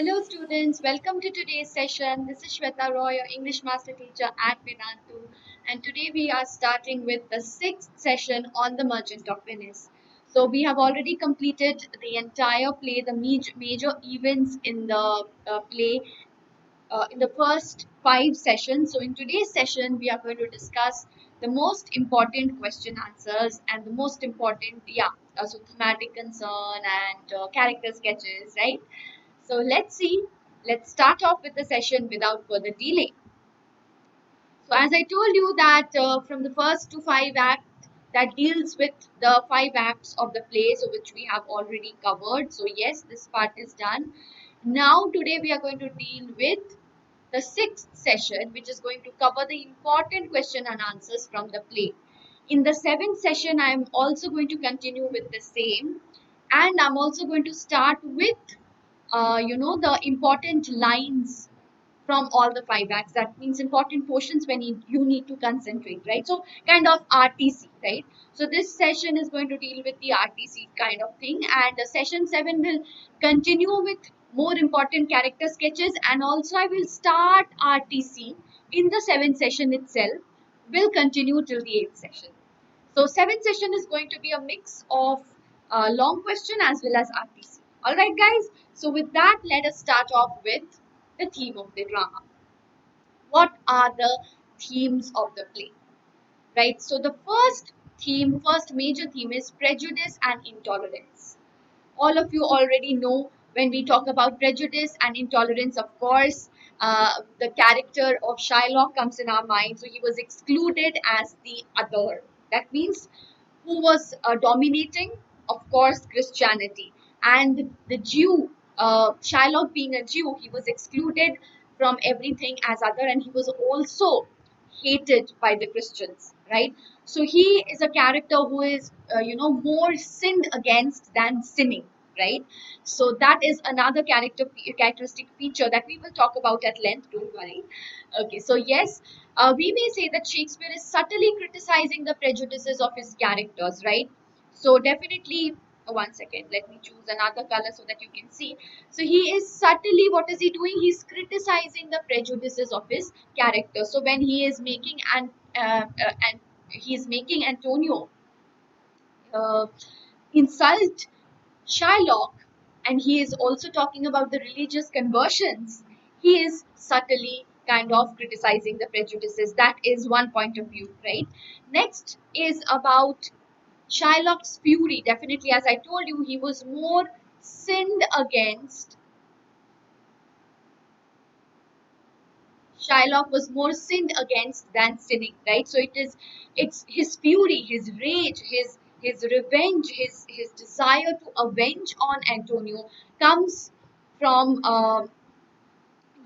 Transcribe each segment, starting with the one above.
Hello students, welcome to today's session. This is Shweta Roy, your English Master Teacher at Vinantu, and today we are starting with the sixth session on the Merchant of Venice. So we have already completed the entire play, the major events in the play in the first five sessions. So in today's session, we are going to discuss the most important question answers and the most important, so thematic concern and character sketches, right? So let's see. Let's start off with the session without further delay. So as I told you that from the first to five acts that deals with the five acts of the play, so which we have already covered. So yes, this part is done. Now today we are going to deal with the sixth session, which is going to cover the important question and answers from the play. In the seventh session, I am also going to continue with the same, and I'm also going to start with the important lines from all the five acts. That means important portions when you need to concentrate, right? So kind of RTC, right? So this session is going to deal with the RTC kind of thing, and session 7 will continue with more important character sketches, and also I will start RTC in the seventh session itself. Will continue till the eighth session. So seventh session is going to be a mix of long question as well as RTC. All right, guys. So with that, let us start off with the theme of the drama. What are the themes of the play? Right. So the first major theme is prejudice and intolerance. All of you already know when we talk about prejudice and intolerance, of course, the character of Shylock comes in our mind. So he was excluded as the other. That means who was dominating? Of course, Christianity. And the Jew, Shylock being a Jew, he was excluded from everything as other, and he was also hated by the Christians, right? So he is a character who is, more sinned against than sinning, right? So that is another characteristic feature that we will talk about at length. Don't worry. Okay, so yes, we may say that Shakespeare is subtly criticizing the prejudices of his characters, right? So definitely, one second, let me choose another color so that you can see. So he is subtly, what is he doing? He's criticizing the prejudices of his character. So when he is making and he is making Antonio uh, insult Shylock, and he is also talking about the religious conversions, he is subtly kind of criticizing the prejudices. That is one point of view, right? Next is about Shylock's fury. Definitely, as I told you, he was more sinned against. Shylock was more sinned against than sinning, right? So it's his fury, his rage, his revenge, his desire to avenge on Antonio comes from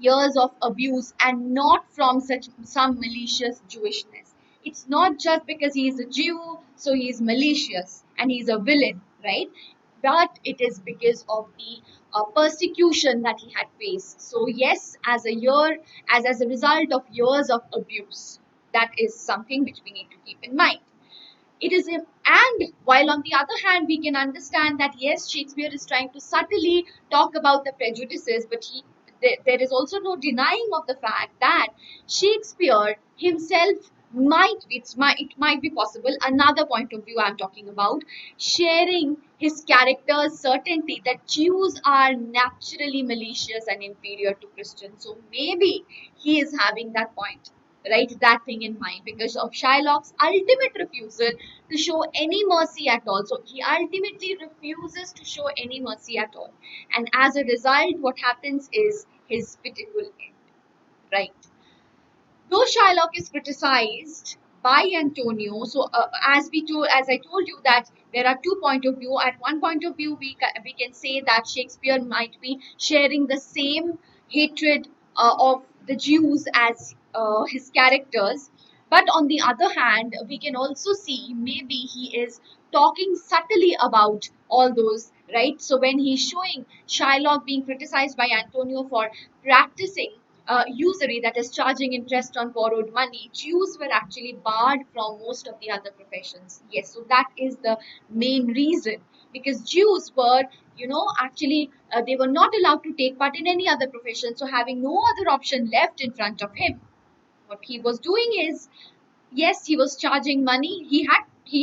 years of abuse and not from such some malicious Jewishness. It's not just because he is a Jew, so he is malicious and he is a villain, right? But it is because of the persecution that he had faced. So yes, as a result of years of abuse, that is something which we need to keep in mind. It is and while on the other hand we can understand that yes, Shakespeare is trying to subtly talk about the prejudices, but there is also no denying of the fact that Shakespeare himself it might be possible, another point of view I'm talking about, sharing his character's certainty that Jews are naturally malicious and inferior to Christians. So maybe he is having that point, right, that thing in mind, because of Shylock's ultimate refusal to show any mercy at all. So he ultimately refuses to show any mercy at all, and as a result what happens is his pitiful end, right? Though Shylock is criticized by Antonio, so as I told you that there are two point of view. At one point of view, we can say that Shakespeare might be sharing the same hatred of the Jews as his characters, but on the other hand, we can also see maybe he is talking subtly about all those, right? So when he's showing Shylock being criticized by Antonio for practicing usury, that is charging interest on borrowed money, Jews were actually barred from most of the other professions. Yes, so that is the main reason, because Jews were actually they were not allowed to take part in any other profession. So having no other option left in front of him, what he was doing is, yes, he was charging money. He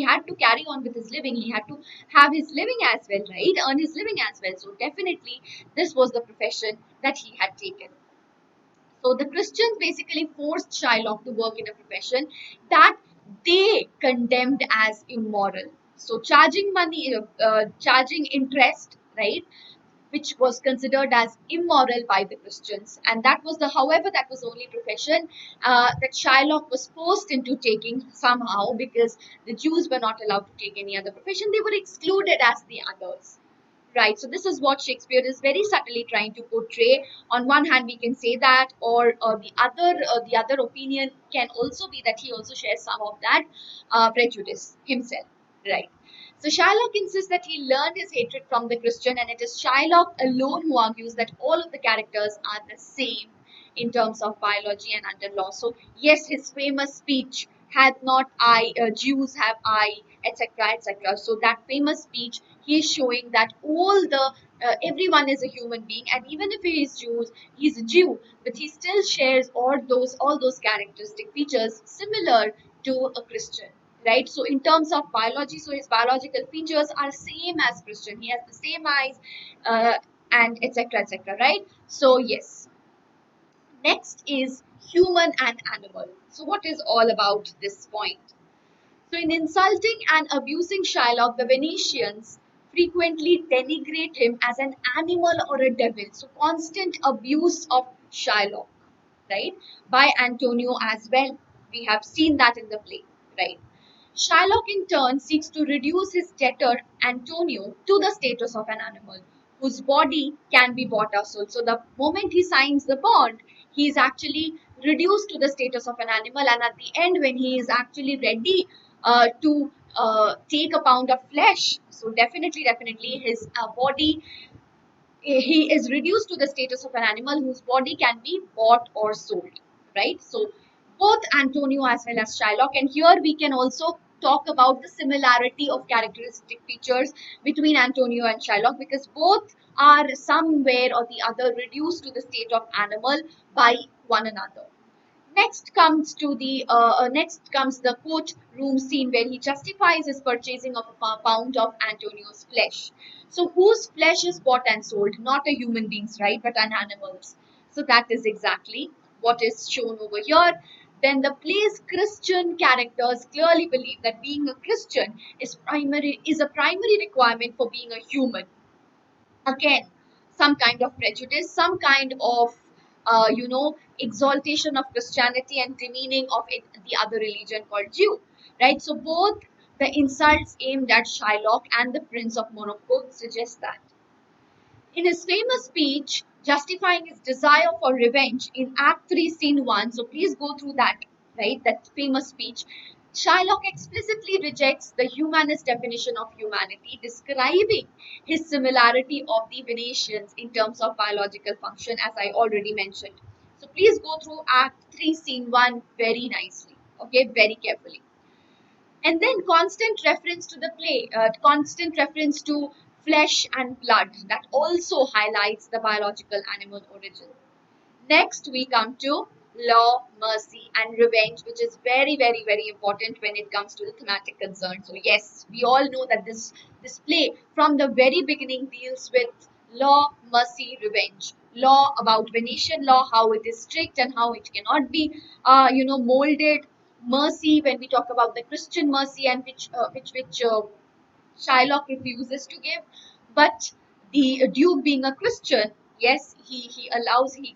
had to carry on with his living. He had to have his living as well, right? Earn his living as well. So definitely this was the profession that he had taken. So the Christians basically forced Shylock to work in a profession that they condemned as immoral. So charging money, charging interest, right, which was considered as immoral by the Christians. And that was however, that was the only profession that Shylock was forced into taking somehow, because the Jews were not allowed to take any other profession. They were excluded as the others. Right, so this is what Shakespeare is very subtly trying to portray. On one hand, we can say that, or the other opinion can also be that he also shares some of that prejudice himself. Right. So Shylock insists that he learned his hatred from the Christian, and it is Shylock alone who argues that all of the characters are the same in terms of biology and under law. So yes, his famous speech, "Had not I, Jews have I," etc., etc. So that famous speech, he is showing that everyone is a human being, and even if he is Jews, he's a Jew, but he still shares all those characteristic features similar to a Christian. Right, so in terms of biology, so his biological features are same as Christian. He has the same eyes, uh, and etc., etc., right? So yes, next is human and animal. So what is all about this point? So, in insulting and abusing Shylock, the Venetians frequently denigrate him as an animal or a devil. So, constant abuse of Shylock, right, by Antonio as well. We have seen that in the play, right? Shylock, in turn, seeks to reduce his debtor Antonio to the status of an animal whose body can be bought or sold. So, the moment he signs the bond, he is actually reduced to the status of an animal, and at the end, when he is actually ready to take a pound of flesh, so definitely, his body, he is reduced to the status of an animal whose body can be bought or sold, right? So both Antonio as well as Shylock, and here we can also talk about the similarity of characteristic features between Antonio and Shylock, because both are somewhere or the other reduced to the state of animal by one another. Next comes the court room scene where he justifies his purchasing of a pound of Antonio's flesh. So whose flesh is bought and sold? Not a human being's, right, but an animal's. So that is exactly what is shown over here. Then the play's Christian characters clearly believe that being a Christian is a primary requirement for being a human. Again, some kind of prejudice, some kind of exaltation of Christianity and demeaning of the other religion called Jew, right? So both the insults aimed at Shylock and the Prince of Monaco suggest that. In his famous speech justifying his desire for revenge in Act 3, Scene 1, so please go through that, right? That famous speech. Shylock explicitly rejects the humanist definition of humanity, describing his similarity of the Venetians in terms of biological function, as I already mentioned. So please go through Act 3, Scene 1 very nicely, okay, very carefully. And then constant reference to flesh and blood, that also highlights the biological animal origin. Next we come to law, mercy and revenge, which is very very very important when it comes to the thematic concern. So yes, we all know that this play from the very beginning deals with law, mercy, revenge. Law, about Venetian law, how it is strict and how it cannot be molded. Mercy, when we talk about the Christian mercy, and which Shylock refuses to give. But the Duke, being a Christian, yes, he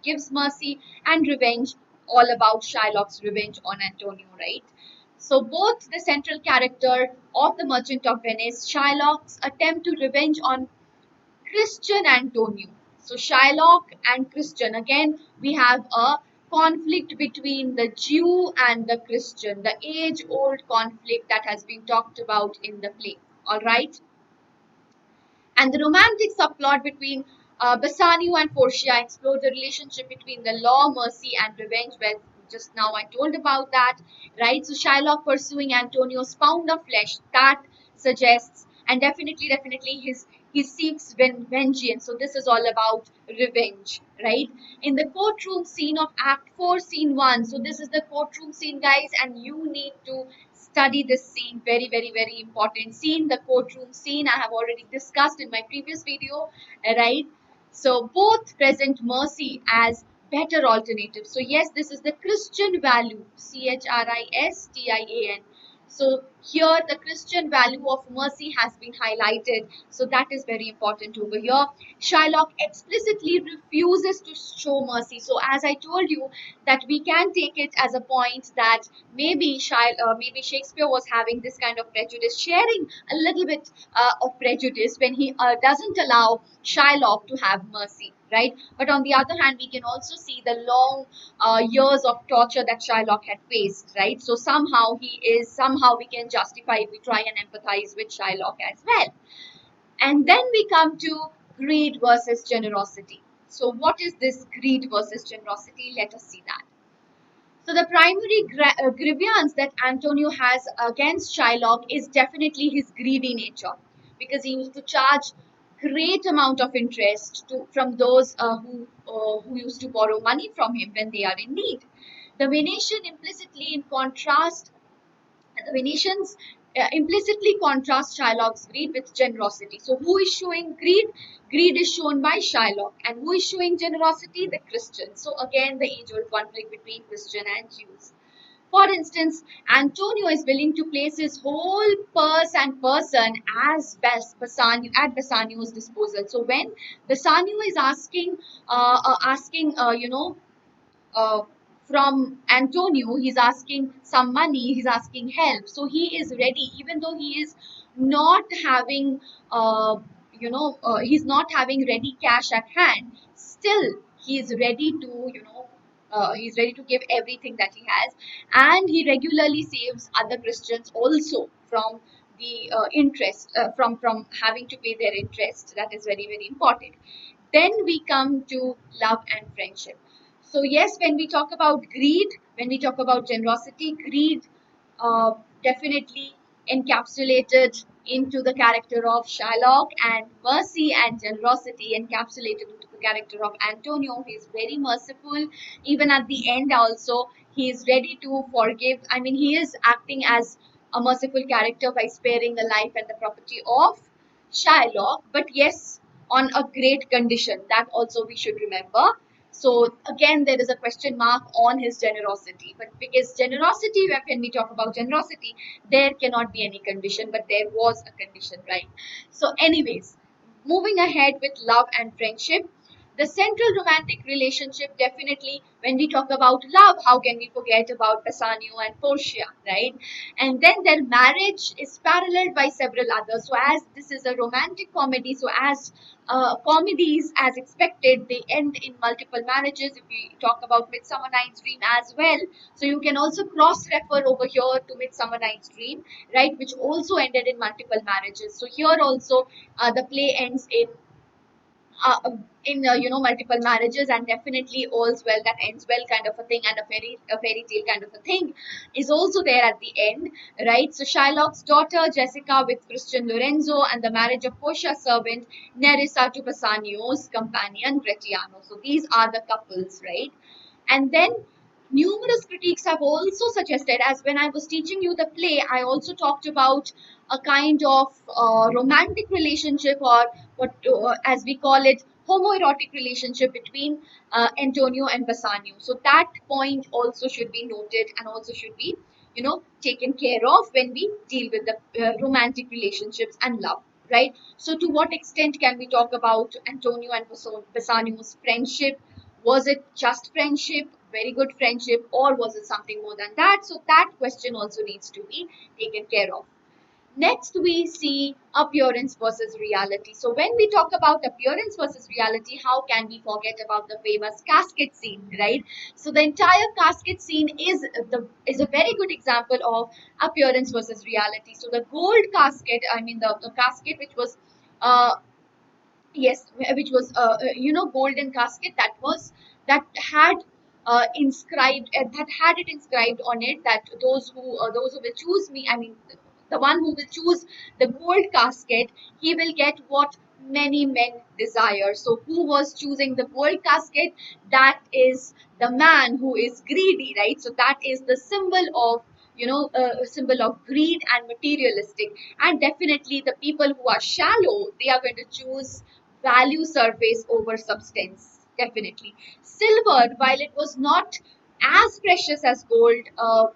gives mercy. And revenge, all about Shylock's revenge on Antonio, right? So both the central character of the Merchant of Venice, Shylock's attempt to revenge on Christian Antonio. So Shylock and Christian, again we have a conflict between the Jew and the Christian, the age-old conflict that has been talked about in the play. All right, and the romantic subplot between Bassanio and Portia explore the relationship between the law, mercy, and revenge. Well, just now I told about that, right? So Shylock pursuing Antonio's pound of flesh, that suggests, and definitely his he seeks vengeance. So this is all about revenge, right? In the courtroom scene of Act 4, Scene 1. So this is the courtroom scene, guys, and you need to study this scene. Very, very, very important scene. The courtroom scene I have already discussed in my previous video, right? So both present mercy as better alternative. So yes, this is the Christian value, Christian. So here the Christian value of mercy has been highlighted. So that is very important over here. Shylock explicitly refuses to show mercy. So as I told you that we can take it as a point that maybe Shakespeare was having this kind of prejudice, sharing a little bit of prejudice when he doesn't allow Shylock to have mercy, right? But on the other hand, we can also see the long years of torture that Shylock had faced, right? So somehow we can justify if we try and empathize with Shylock as well. And then we come to greed versus generosity. So what is this greed versus generosity? Let us see that. So the primary grievance that Antonio has against Shylock is definitely his greedy nature, because he used to charge great amount of interest from those who used to borrow money from him when they are in need. The Venetian implicitly in contrast the Venetians implicitly contrast Shylock's greed with generosity. So, who is showing greed? Greed is shown by Shylock. And who is showing generosity? The Christians. So, again, the age old conflict between Christian and Jews. For instance, Antonio is willing to place his whole purse and person as best Bassanio, at Bassanio's disposal. So, when Bassanio is asking, uh, from Antonio, he's asking some money, he's asking help. So he is ready, even though he is not having, he's not having ready cash at hand. Still, he is ready to, he's ready to give everything that he has, and he regularly saves other Christians also from the interest, from having to pay their interest. That is very, very important. Then we come to love and friendship. So yes, when we talk about greed, when we talk about generosity, greed uh, definitely encapsulated into the character of Shylock, and mercy and generosity encapsulated into the character of Antonio. He is very merciful. Even at the end, also he is ready to forgive. I mean, he is acting as a merciful character by sparing the life and the property of Shylock. But yes, on a great condition. That also we should remember. So again, there is a question mark on his generosity. But because generosity, when we talk about generosity, there cannot be any condition, but there was a condition, right? So, anyways, moving ahead with love and friendship. The central romantic relationship, definitely, when we talk about love, how can we forget about Bassanio and Portia, right? And then their marriage is paralleled by several others. So, as this is a romantic comedy, so as comedies, as expected, they end in multiple marriages. If we talk about Midsummer Night's Dream as well, so you can also cross refer over here to Midsummer Night's Dream, right, which also ended in multiple marriages. So here also the play ends uh, in multiple marriages, and definitely all's well that ends well kind of a thing, and a fairy tale kind of a thing is also there at the end, right? So Shylock's daughter Jessica with Christian Lorenzo, and the marriage of Portia's servant Nerissa to Bassanio's companion Gratiano. So these are the couples, right? And then numerous critiques have also suggested, as when I was teaching you the play, I also talked about a kind of romantic relationship, or what as we call it, homoerotic relationship between Antonio and Bassanio. So that point also should be noted, and also should be taken care of when we deal with the romantic relationships and love, right? So to what extent can we talk about Antonio and Bassanio's friendship? Was it just friendship, very good friendship, or was it something more than that? So that question also needs to be taken care of. Next, we see appearance versus reality. So when we talk about appearance versus reality, how can we forget about the famous casket scene, right? So the entire casket scene is a very good example of appearance versus reality. So the gold casket, I mean the casket which was uh, yes, which was golden casket, that had that had it inscribed on it that those who will choose me, I mean the one who will choose the gold casket, he will get what many men desire. So who was choosing the gold casket? That is the man who is greedy, right? So that is the symbol of, a symbol of greed and materialistic. And definitely the people who are shallow, they are going to choose value surface over substance. Definitely silver, while it was not as precious as gold,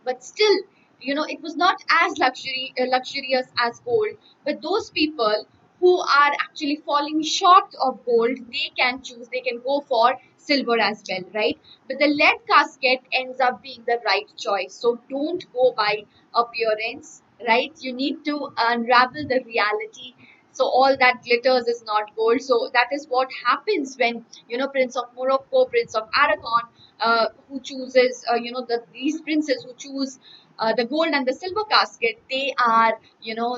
but still, it was not as luxurious as gold. But those people who are actually falling short of gold, they can choose, they can go for silver as well, right? But the lead casket ends up being the right choice. So don't go by appearance, right? You need to unravel the reality. So all that glitters is not gold. So that is what happens when, Prince of Morocco, Prince of Aragon, who chooses, these princes who choose the gold and the silver casket, they are,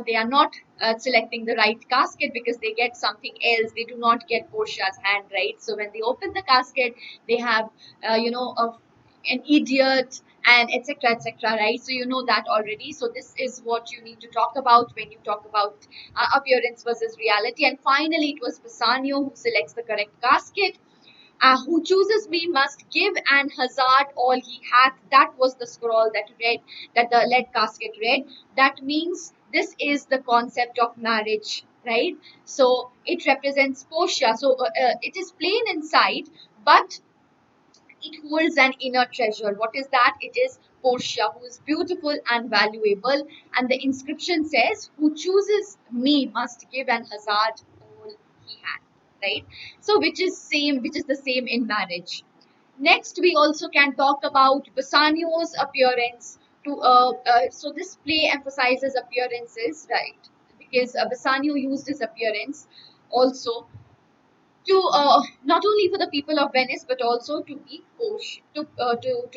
they are not selecting the right casket, because they get something else. They do not get Portia's hand, right? So when they open the casket, they have, an idiot and etc., right? So you know that already. So this is what you need to talk about when you talk about appearance versus reality. And finally, it was Bassanio who selects the correct casket. Who chooses me must give an hazard all he hath. That was the scroll that read, that the lead casket read. That means this is the concept of marriage, right? So it represents Portia. So it is plain inside, but it holds an inner treasure. What is that? It is Portia, who is beautiful and valuable. And the inscription says, "Who chooses me must give an hazard all he had." Right? So, which is the same in marriage. Next, we also can talk about Bassanio's appearance. So this play emphasizes appearances, right? Because Bassanio used his appearance also to not only for the people of Venice, but also to be Portia, to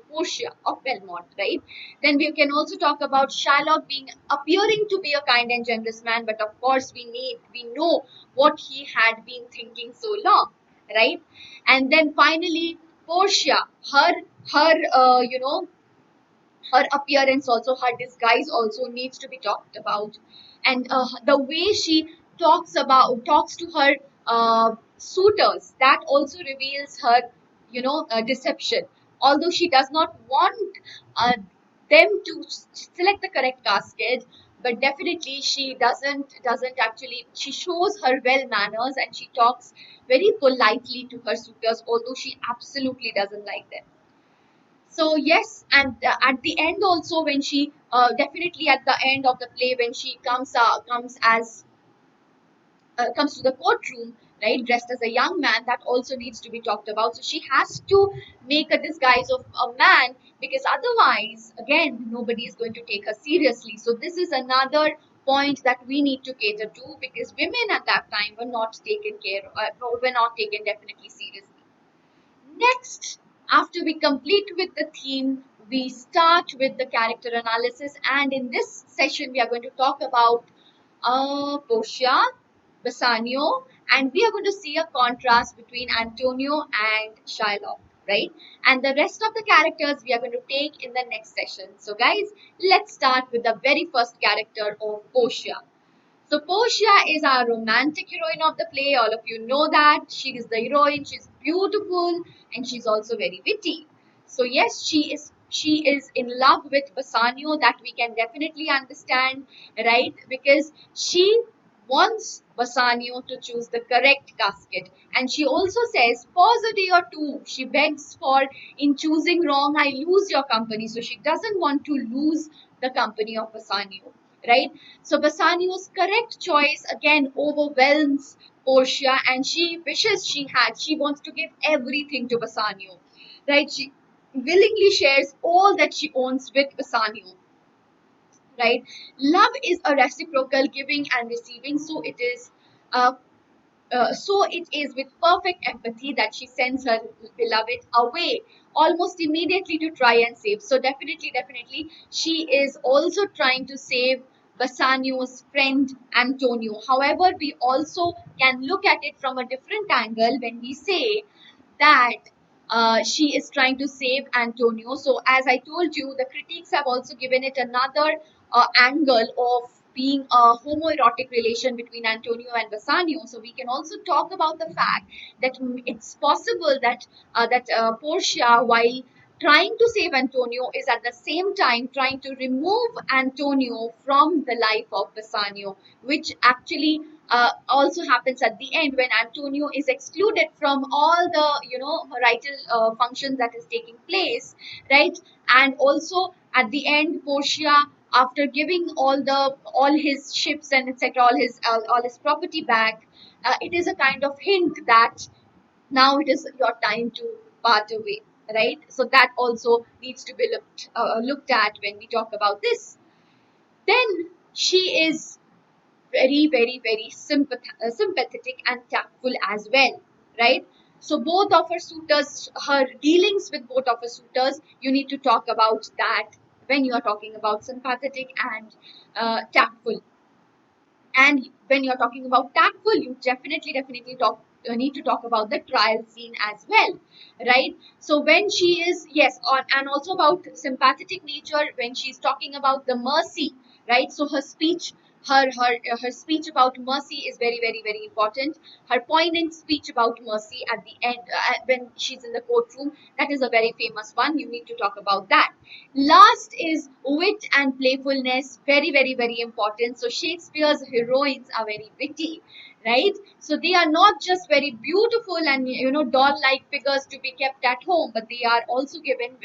Portia of Belmont, right? Then we can also talk about Shylock being appearing to be a kind and generous man, but of course we know what he had been thinking so long, right? And then finally, Portia, her her appearance also, her disguise also needs to be talked about. And the way she talks to her suitors, that also reveals her, deception. Although she does not want uh, them to select the correct casket, but definitely she doesn't actually, she shows her well manners and she talks very politely to her suitors, although she absolutely doesn't like them. So yes, and at the end also, when she definitely at the end of the play, when she comes to the courtroom, right, dressed as a young man, that also needs to be talked about. So she has to make a disguise of a man, because otherwise, again, nobody is going to take her seriously. So this is another point that we need to cater to, because women at that time were not taken care of, were not taken definitely seriously. Next, after we complete with the theme, we start with the character analysis. And in this session, we are going to talk about Portia, Bassanio, and we are going to see a contrast between Antonio and Shylock, right? And the rest of the characters we are going to take in the next session. So, guys, let's start with the very first character of Portia. So Portia is our romantic heroine of the play. All of you know that. She is the heroine. She's beautiful and she's also very witty. So yes, she is in love with Bassanio. That we can definitely understand, right? Because she wants Bassanio to choose the correct casket. And she also says, pause a day or two. She begs for, in choosing wrong, I lose your company. So she doesn't want to lose the company of Bassanio, right? So Bassanio's correct choice again overwhelms Portia, and she wishes she wants to give everything to Bassanio, right? She willingly shares all that she owns with Bassanio, right? Love is a reciprocal giving and receiving, uh, so it is with perfect empathy that she sends her beloved away almost immediately to try and save. So definitely, she is also trying to save Bassanio's friend Antonio. However, we also can look at it from a different angle when we say that she is trying to save Antonio. So as I told you, the critics have also given it another angle of being a homoerotic relation between Antonio and Bassanio. So we can also talk about the fact that it's possible that Portia, while trying to save Antonio, is at the same time trying to remove Antonio from the life of Bassanio, which actually also happens at the end when Antonio is excluded from all the marital functions that is taking place, right? And also at the end, Portia, after giving all his ships and etc., all his property back, it is a kind of hint that now it is your time to part away, right? So that also needs to be looked at when we talk about this. Then she is very, very, very sympathetic and tactful as well, right? So both of her suitors, her dealings with both of her suitors, you need to talk about that when you are talking about sympathetic and tactful. And when you're talking about tactful, you definitely need to talk about the trial scene as well, right? So when she is, yes, and also about sympathetic nature when she's talking about the mercy, right? So her speech, her speech about mercy is very, very, very important. Her poignant speech about mercy at the end, when she's in the courtroom, that is a very famous one. You need to talk about that. Last is wit and playfulness, very, very, very important. So Shakespeare's heroines are very witty, right? So they are not just very beautiful and doll-like figures to be kept at home, but they are also given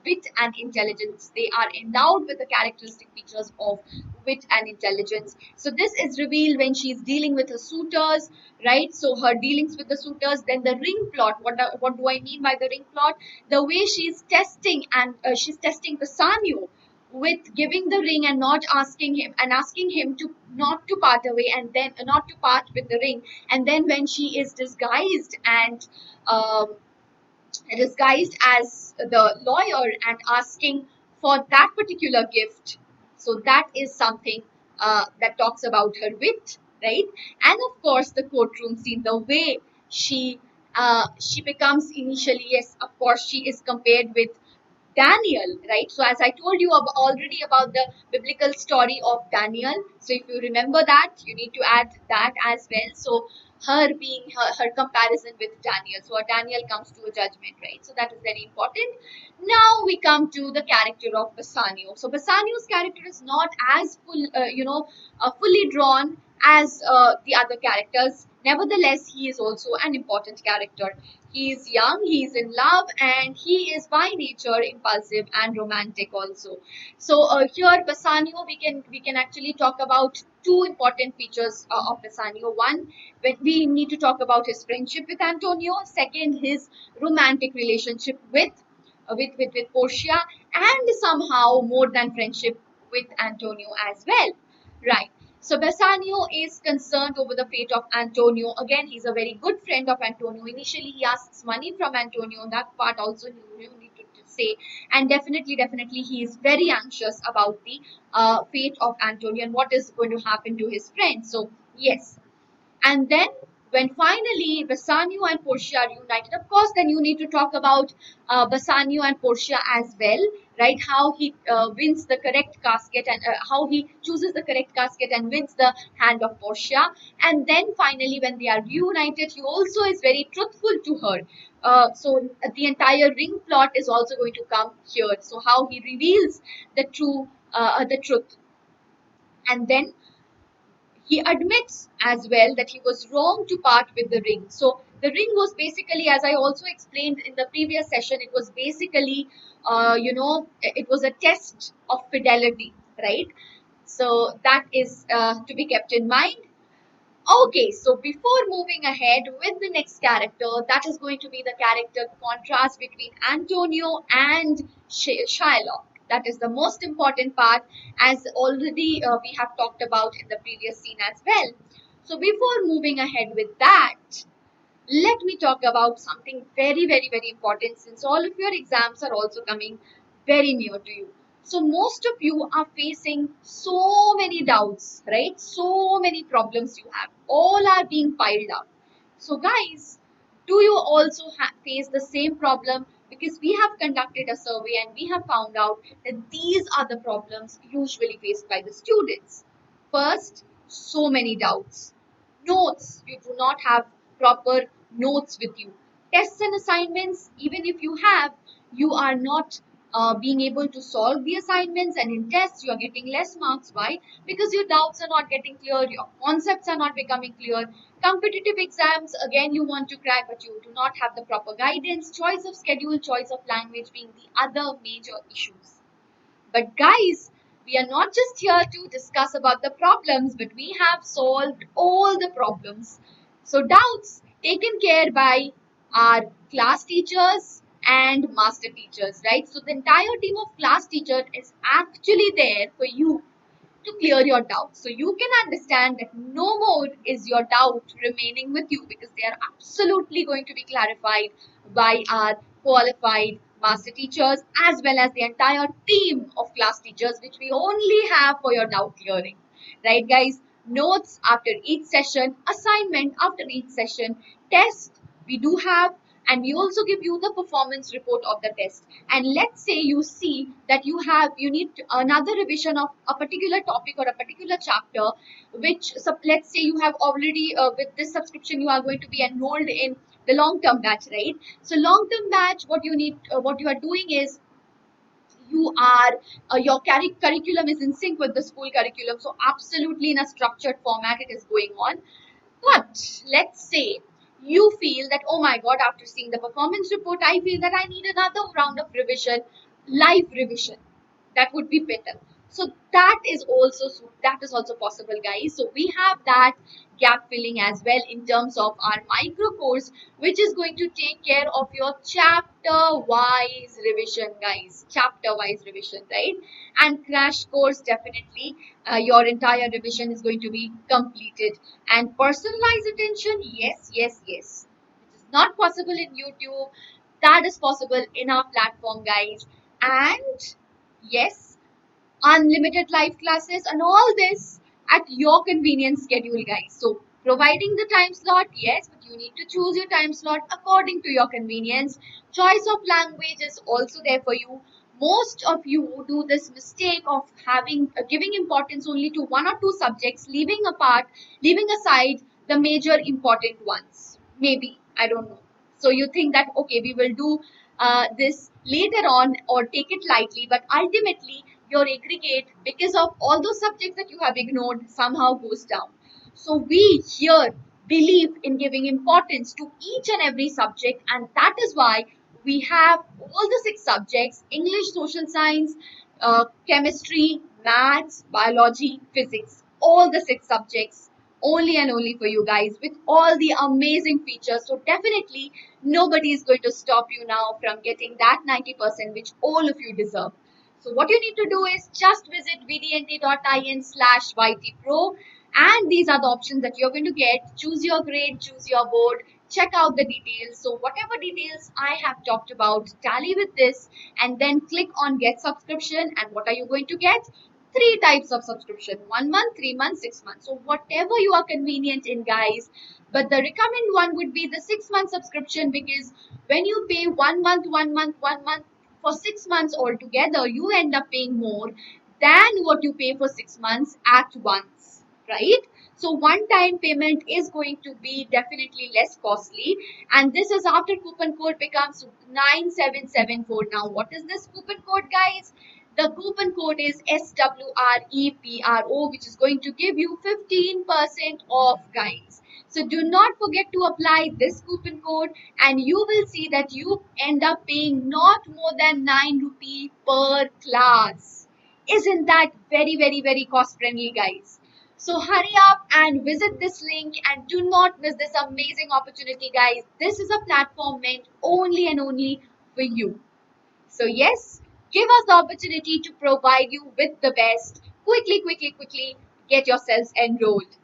wit and intelligence. They are endowed with the characteristic features of wit and intelligence. So this is revealed when she's dealing with her suitors, right? So her dealings with the suitors, then the ring plot. What do I mean by the ring plot? The way she's testing, and she's testing Bassanio with giving the ring and not asking him, and asking him to not to part away, and then not to part with the ring. And then when she is disguised and um, disguised as the lawyer and asking for that particular gift. So that is something that talks about her wit, right? And of course, the courtroom scene, the way she becomes initially, yes, of course, she is compared with Daniel, right? So, as I told you already about the biblical story of Daniel, so if you remember that, you need to add that as well. So, her being her comparison with Daniel. So, Daniel comes to a judgment, right? So, that is very important. Now, we come to the character of Bassanio. So, Bassanio's character is not as fully drawn as the other characters. Nevertheless, he is also an important character. He is young, he is in love, and he is by nature impulsive and romantic also. So here, Bassanio, we can actually talk about two important features of Bassanio. One, when we need to talk about his friendship with Antonio. Second, his romantic relationship with Portia, and somehow more than friendship with Antonio as well. Right. So Bassanio is concerned over the fate of Antonio. Again, he's a very good friend of Antonio. Initially, he asks money from Antonio. That part also you need to say. And definitely, he is very anxious about the fate of Antonio and what is going to happen to his friend. So yes, and then when finally Bassanio and Portia are united, of course, then you need to talk about Bassanio and Portia as well, right? How he wins the correct casket, and how he chooses the correct casket and wins the hand of Portia. And then finally, when they are reunited, he also is very truthful to her. So the entire ring plot is also going to come here. So how he reveals the truth, and then he admits as well that he was wrong to part with the ring. So the ring was basically, as I also explained in the previous session, it was basically, it was a test of fidelity, right? So that is to be kept in mind. Okay, so before moving ahead with the next character, that is going to be the character contrast between Antonio and Shylock. That is the most important part, as already we have talked about in the previous scene as well. So before moving ahead with that, let me talk about something very, very, very important, since all of your exams are also coming very near to you. So most of you are facing so many doubts, right? So many problems you have. All are being piled up. So guys, do you also face the same problem? Because we have conducted a survey and we have found out that these are the problems usually faced by the students. First, so many doubts. Notes, you do not have proper notes with you. Tests and assignments, even if you have, you are not being able to solve the assignments, and in tests you are getting less marks. Why? Because your doubts are not getting clear, your concepts are not becoming clear. Competitive exams, again, you want to crack, but you do not have the proper guidance. Choice of schedule, choice of language being the other major issues. But guys, we are not just here to discuss about the problems, but we have solved all the problems. So doubts taken care by our class teachers and master teachers, right? So the entire team of class teacher is actually there for you to clear your doubts. So you can understand that no more is your doubt remaining with you, because they are absolutely going to be clarified by our qualified master teachers as well as the entire team of class teachers, which we only have for your doubt clearing. Right, guys? Notes after each session, assignment after each session, test we do have, and we also give you the performance report of the test. And let's say you see that you need another revision of a particular topic or a particular chapter, which let's say you have already with this subscription you are going to be enrolled in the long term batch, right? So long term batch, what you are doing is you are your curriculum is in sync with the school curriculum, so absolutely in a structured format it is going on. But let's say you feel that, oh my god, after seeing the performance report, I feel that I need another round of revision, live revision. That would be better. So that is also possible, guys. So we have that gap filling as well in terms of our micro course, which is going to take care of your chapter wise revision, guys. Chapter wise revision, right? And crash course, definitely your entire revision is going to be completed. And personalized attention, yes, yes, yes. It is not possible in YouTube. That is possible in our platform, guys. And yes, unlimited live classes and all this at your convenience schedule, guys. So providing the time slot, yes, but you need to choose your time slot according to your convenience. Choice of language is also there for you. Most of you do this mistake of having giving importance only to one or two subjects, leaving aside the major important ones. Maybe, I don't know. So you think that okay, we will do this later on or take it lightly, but ultimately your aggregate, because of all those subjects that you have ignored, somehow goes down. So we here believe in giving importance to each and every subject, and that is why we have all the six subjects: English, social science, chemistry, maths, biology, physics, all the six subjects only and only for you guys with all the amazing features. So definitely nobody is going to stop you now from getting that 90% which all of you deserve. So what you need to do is just visit vdnt.in/ytpro, and these are the options that you're going to get. Choose your grade, choose your board, check out the details. So whatever details I have talked about, tally with this and then click on get subscription. And what are you going to get? Three types of subscription: 1 month, 3 months, 6 months. So whatever you are convenient in, guys. But the recommend one would be the 6 month subscription, because when you pay 1 month, 1 month, 1 month for 6 months altogether, you end up paying more than what you pay for 6 months at once, right? So one time payment is going to be definitely less costly, and this is after coupon code becomes 9774. Now what is this coupon code, guys? The coupon code is SWREPRO, which is going to give you 15% off, guys. So do not forget to apply this coupon code, and you will see that you end up paying not more than 9 rupee per class. Isn't that very, very, very cost friendly, guys? So hurry up and visit this link and do not miss this amazing opportunity, guys. This is a platform meant only and only for you. So yes, give us the opportunity to provide you with the best. Quickly, quickly, quickly get yourselves enrolled.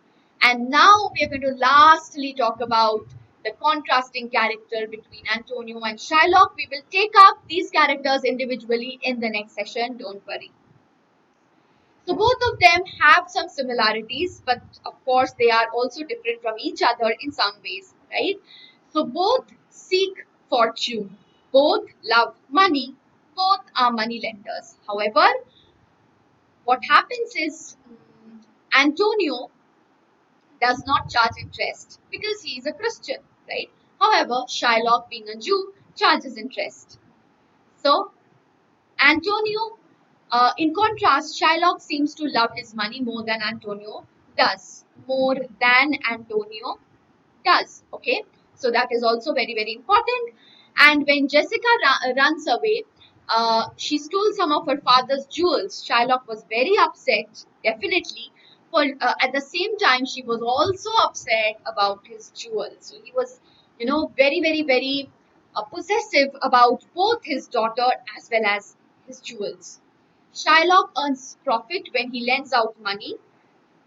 And now we are going to lastly talk about the contrasting character between Antonio and Shylock. We will take up these characters individually in the next session. Don't worry. So both of them have some similarities, but of course they are also different from each other in some ways, right? So both seek fortune, both love money, both are money lenders. However, what happens is Antonio does not charge interest because he is a Christian, right? However, Shylock, being a Jew, charges interest. So, Antonio, in contrast, Shylock seems to love his money more than Antonio does. More than Antonio does. Okay, so that is also very, very important. And when Jessica runs away, she stole some of her father's jewels. Shylock was very upset, definitely. For at the same time, she was also upset about his jewels. So he was, very, very, very possessive about both his daughter as well as his jewels. Shylock earns profit when he lends out money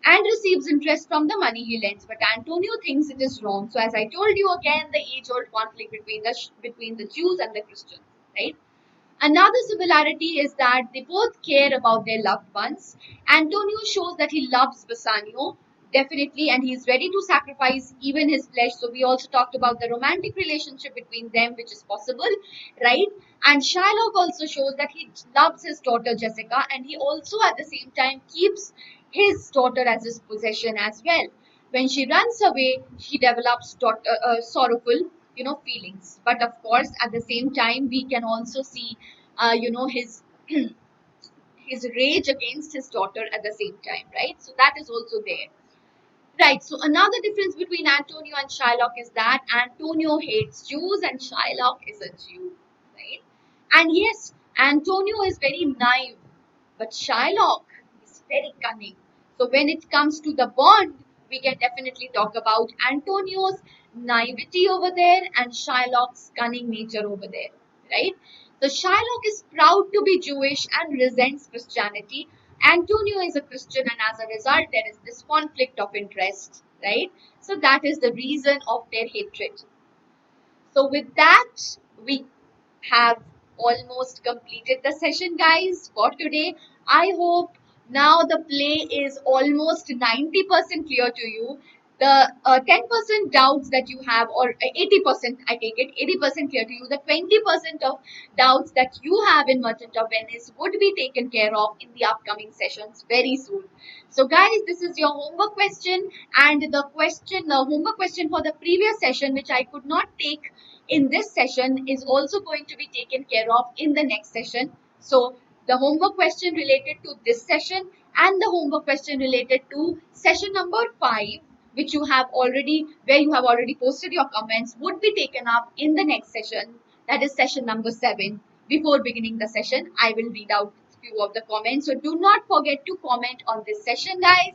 and receives interest from the money he lends. But Antonio thinks it is wrong. So, as I told you again, the age-old conflict between the Jews and the Christians, right? Another similarity is that they both care about their loved ones. Antonio shows that he loves Bassanio, definitely, and he's ready to sacrifice even his flesh. So we also talked about the romantic relationship between them, which is possible, right? And Shylock also shows that he loves his daughter Jessica, and he also at the same time keeps his daughter as his possession as well. When she runs away, he develops sorrowful, feelings. But of course, at the same time, we can also see, his his rage against his daughter at the same time, right? So that is also there. Right. So another difference between Antonio and Shylock is that Antonio hates Jews and Shylock is a Jew, right? And yes, Antonio is very naive, but Shylock is very cunning. So when it comes to the bond, we can definitely talk about Antonio's naivety over there and Shylock's cunning nature over there, right? So Shylock is proud to be Jewish and resents Christianity. Antonio is a Christian, and as a result, there is this conflict of interest, right? So that is the reason of their hatred. So with that, we have almost completed the session, guys, for today. I hope now the play is almost 90% clear to you. The 10% doubts that you have, or 80%, I take it, 80% clear to you. The 20% of doubts that you have in Merchant of Venice would be taken care of in the upcoming sessions very soon. So, guys, this is your homework question, and the homework question for the previous session, which I could not take in this session, is also going to be taken care of in the next session. So the homework question related to this session and the homework question related to session number 5, which you have already, where you have already posted your comments, would be taken up in the next session, that is session number 7. Before beginning the session, I will read out few of the comments. So do not forget to comment on this session, guys.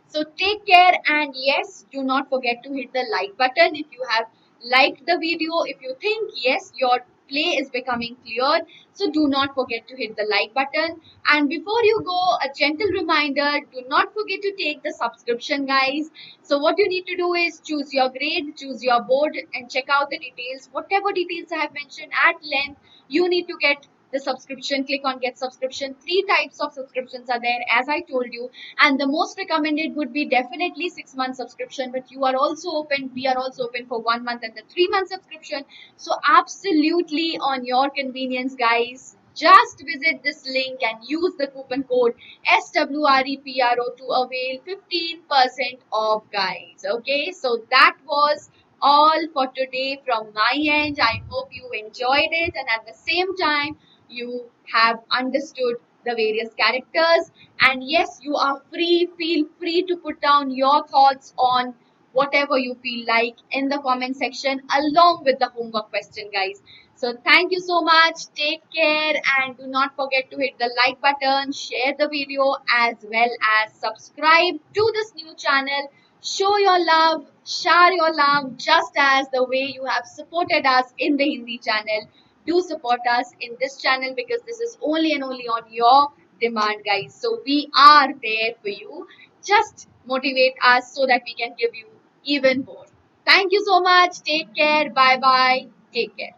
So take care, and yes, do not forget to hit the like button if you have liked the video. If you think yes, your play is becoming clear, so do not forget to hit the like button. And before you go, a gentle reminder, do not forget to take the subscription, guys. So what you need to do is choose your grade, choose your board, and check out the details. Whatever details I have mentioned at length, you need to get the subscription. Click on get subscription. 3 types of subscriptions are there, as I told you, and the most recommended would be definitely 6-month subscription, but you are also open, we are also open for 1 month and the 3-month subscription. So absolutely on your convenience, guys, just visit this link and use the coupon code SWREPRO to avail 15% off, guys. Okay, so that was all for today from my end. I hope you enjoyed it, and at the same time you have understood the various characters. And yes, you are free, feel free to put down your thoughts on whatever you feel like in the comment section along with the homework question, guys. So thank you so much, take care, and do not forget to hit the like button, share the video, as well as subscribe to this new channel. Show your love, share your love, just as the way you have supported us in the Hindi channel. Do support us in this channel, because this is only and only on your demand, guys. So we are there for you. Just motivate us so that we can give you even more. Thank you so much. Take care. Bye bye. Take care.